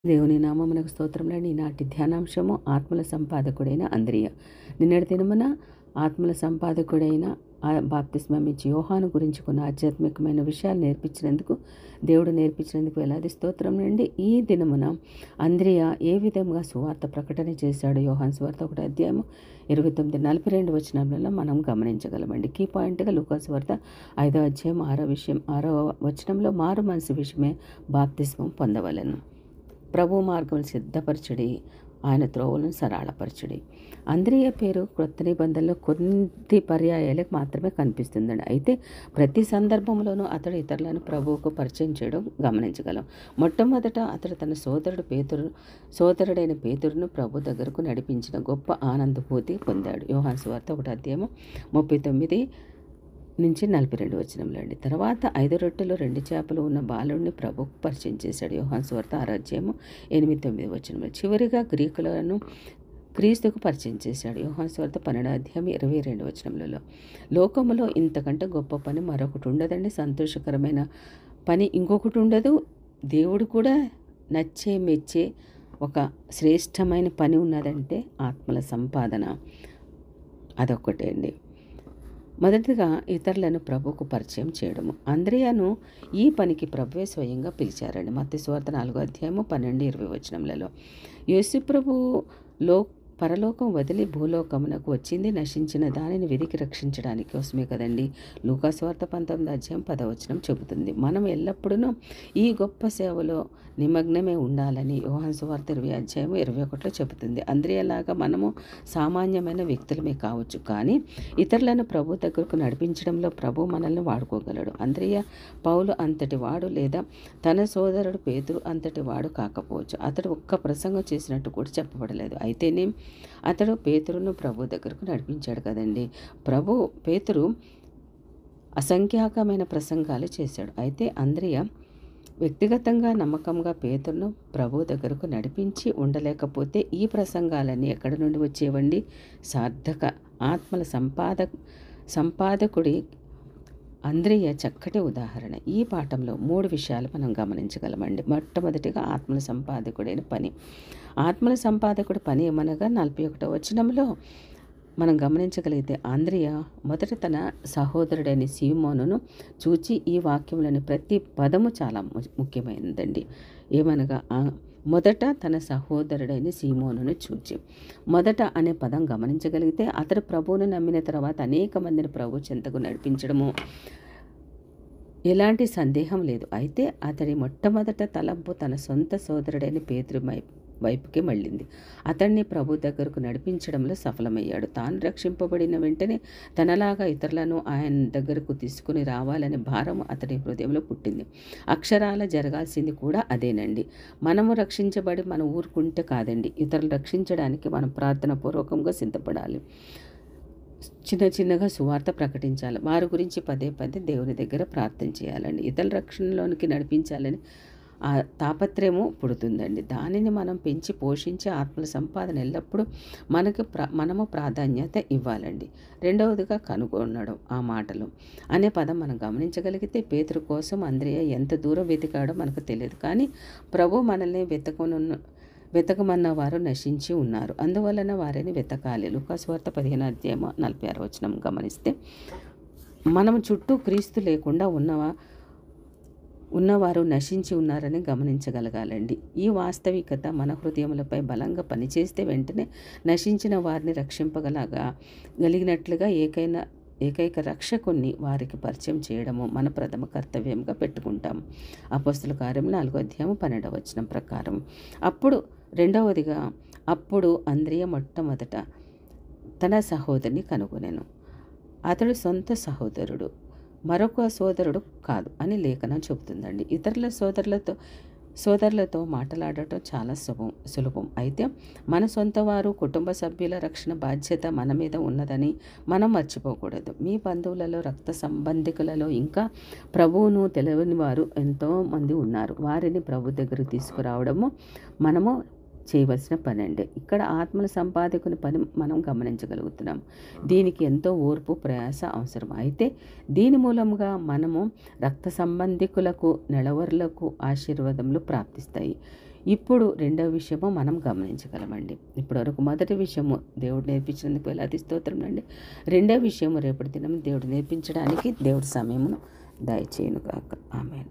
దేవుని నామమునకు స్తోత్రములండి. ఈనాటి ధ్యానాంశము ఆత్మల సంపాదకుడైన అంద్రియ. నిన్నటి దినమున ఆత్మల సంపాదకుడైన బాప్తిస్మం ఇచ్చి యోహాను గురించి కొన్ని ఆధ్యాత్మికమైన విషయాలు దేవుడు నేర్పించినందుకు వేలాది స్తోత్రములండి. ఈ దినమున అంద్రియ ఏ విధంగా సువార్త ప్రకటన చేశాడు యోహాను సువార్త 1 అధ్యాయము 29-42 వచనములలో మనం గమనించగలమండి. కీ పాయింట్గా లూకా సువార్త 5వ అధ్యాయం 6వ వచనంలో మారు మనసు విషయమే బాప్తిస్మం పొందవలెను. ప్రభు మార్గం సిద్ధపరచుడి, ఆయన త్రోవలను సరళపరచుడి. అంద్రియ పేరు క్రొత్త నిబంధనలో కొన్ని పర్యాయాలకు మాత్రమే కనిపిస్తుందండి. అయితే ప్రతి సందర్భంలోనూ అతడు ఇతరులను ప్రభువుకు పరిచయం చేయడం గమనించగలం. మొట్టమొదట అతడు తన సోదరుడైన పేతురును ప్రభు దగ్గరకు నడిపించిన గొప్ప ఆనందభూతి పొందాడు. యోహాను సువార్త 1 అధ్యాయము 39-42 వచనంలండి. తర్వాత 5 రొట్టెలు 2 చేపలు ఉన్న బాలుడిని ప్రభుకు పరిచయం చేశాడు. యోహాను సువార్త 6 అధ్యాయము 8-9 వచనంలో. చివరిగా గ్రీకులను క్రీస్తుకు పరిచయం చేశాడు. యోహాను సువార్త 12 అధ్యాయం 22 వచనములలో. లోకములో ఇంతకంటే గొప్ప పని మరొకటి ఉండదండి. సంతోషకరమైన పని ఇంకొకటి ఉండదు. దేవుడు కూడా మెచ్చే ఒక శ్రేష్టమైన పని ఉన్నదంటే ఆత్మల సంపాదన. అదొక్కటే అండి. మొదటిగా ఇతరులను ప్రభుకు పరిచయం చేయడము. అంద్రియను ఈ పనికి ప్రభువే స్వయంగా పిలిచారండి. మత్తయి సువార్త 4 అధ్యాయము 12-20 వచనములలో. యేసు ప్రభువు పరలోకం వదిలి భూలోకమునకు వచ్చింది నశించిన దానిని వెదికి రక్షించడానికి కోసమే కదండి. లూకా సువార్త 19 అధ్యాయం 10వ వచనం చెబుతుంది. మనం ఎల్లప్పుడూ ఈ గొప్ప సేవలో నిమగ్నమే ఉండాలని యోహాను సువార్త 20 అధ్యాయం 21లో చెబుతుంది. అంద్రియలాగా మనము సామాన్యమైన వ్యక్తులమే కావచ్చు, కానీ ఇతరులను ప్రభు దగ్గరకు నడిపించడంలో ప్రభు మనల్ని వాడుకోగలడు. అంద్రియ పౌలు అంతటి వాడు లేదా తన సోదరుడు పేతురు అంతటి వాడు కాకపోవచ్చు. అతడు ఒక్క ప్రసంగం చేసినట్టు కూడా చెప్పబడలేదు. అయితేనే అతడు పేతురును ప్రభు దగ్గరకు నడిపించాడు కదండి. పేతురు అసంఖ్యాకమైన ప్రసంగాలు చేశాడు. అయితే అంద్రియ వ్యక్తిగతంగా నమ్మకంగా పేతురును ప్రభు దగ్గరకు నడిపించి ఉండలేకపోతే ఈ ప్రసంగాలన్నీ ఎక్కడి నుండి వచ్చేవండి? సార్థక ఆత్మల సంపాదకుడి అంద్రియ చక్కటి ఉదాహరణ. ఈ పాఠంలో 3 విషయాలు మనం గమనించగలమండి. మొట్టమొదటిగా ఆత్మల సంపాదకుడైన పని. ఆత్మల సంపాదకుడి పని ఏమనగా 41వ వచనంలో మనం గమనించగలిగితే అంద్రియ మొదట తన సహోదరుడైన సీమోనును చూచి, ఈ వాక్యంలోని ప్రతి పదము చాలా ముఖ్యమైనదండి. ఏమనగా మొదట తన సహోదరుడైన సీమోనును చూచి. మొదట అనే పదం గమనించగలిగితే అతడు ప్రభువును నమ్మిన తర్వాత అనేక మందిని ప్రభు చెంతకు నడిపించడము ఎలాంటి సందేహం లేదు. అయితే అతడి మొట్టమొదట తలంపు తన సొంత సోదరుడైన పేతురు వైపుకి మళ్ళింది. అతన్ని ప్రభు దగ్గరకు నడిపించడంలో సఫలమయ్యాడు. తాను రక్షింపబడిన వెంటనే తనలాగా ఇతరులను ఆయన దగ్గరకు తీసుకుని రావాలనే భారం అతడి హృదయంలో పుట్టింది. అక్షరాల జరగాల్సింది కూడా అదేనండి. మనము రక్షించబడి మనం ఊరుకుంటే కాదండి. ఇతరులు రక్షించడానికి మనం ప్రార్థన పూర్వకంగా సిద్ధపడాలి. చిన్నగా సువార్త ప్రకటించాలి. వారి గురించి పదే దేవుని దగ్గర ప్రార్థన చేయాలండి. ఇతరుల రక్షణలోనికి నడిపించాలని ఆ తాపత్రయము పుడుతుందండి. దానిని మనం పెంచి పోషించే ఆత్మల సంపాదన ఎల్లప్పుడూ మనము ప్రాధాన్యత ఇవ్వాలండి. రెండవదిగా కనుగొనడం. ఆ మాటలు అనే పదం మనం గమనించగలిగితే పేతురు కోసం అంద్రియ ఎంత దూరం వెతికాడో మనకు తెలియదు, కానీ ప్రభు మనల్ని వెతకమన్న వారు నశించి ఉన్నారు. అందువలన వారిని వెతకాలి. లూకా సువార్త 15 అధ్యాయం 46 వచనం గమనిస్తే మనం చుట్టూ క్రీస్తు లేకుండా ఉన్నవారు నశించి ఉన్నారని గమనించగలగాలండి. ఈ వాస్తవికత మన హృదయములపై బలంగా పనిచేస్తే వెంటనే నశించిన వారిని రక్షింపగలిగినట్లుగా ఏకైక రక్షకుణ్ణి వారికి పరిచయం చేయడము మన ప్రథమ కర్తవ్యంగా పెట్టుకుంటాం. అపోస్తలుల కార్యములు 4 అధ్యాయం 12వ వచనం ప్రకారం. అప్పుడు అంద్రియ మొట్టమొదట తన సహోదరుని కనుగొనెను. అతడు సొంత సహోదరుడు, మరొక సోదరుడు కాదు అని లేఖనం చెబుతుందండి. ఇతరుల సోదరులతో మాట్లాడటం చాలా సులభం. అయితే మన సొంత వారు, కుటుంబ సభ్యుల రక్షణ బాధ్యత మన మీద ఉన్నదని మనం మర్చిపోకూడదు. మీ బంధువులలో, రక్త సంబంధికులలో ఇంకా ప్రభువును తెలియని వారు ఎంతోమంది ఉన్నారు. వారిని ప్రభు దగ్గరకు తీసుకురావడము మనము చేయవలసిన పని అండి. ఇక్కడ ఆత్మల సంపాదకుని పని మనం గమనించగలుగుతున్నాం. దీనికి ఎంతో ఓర్పు, ప్రయాస అవసరం. అయితే దీని మూలంగా మనము రక్త సంబంధికులకు, నెలవరులకు ఆశీర్వాదములు ప్రాప్తిస్తాయి. ఇప్పుడు రెండవ విషయము మనం గమనించగలమండి. ఇప్పటివరకు మొదటి విషయము దేవుడు నేర్పించినందుకు వేలాది స్తోత్రం అండి. రెండవ విషయము రేపటి దినం దేవుడు నేర్పించడానికి దేవుడి సమయమును దయచేయును గాక. ఆమేన్.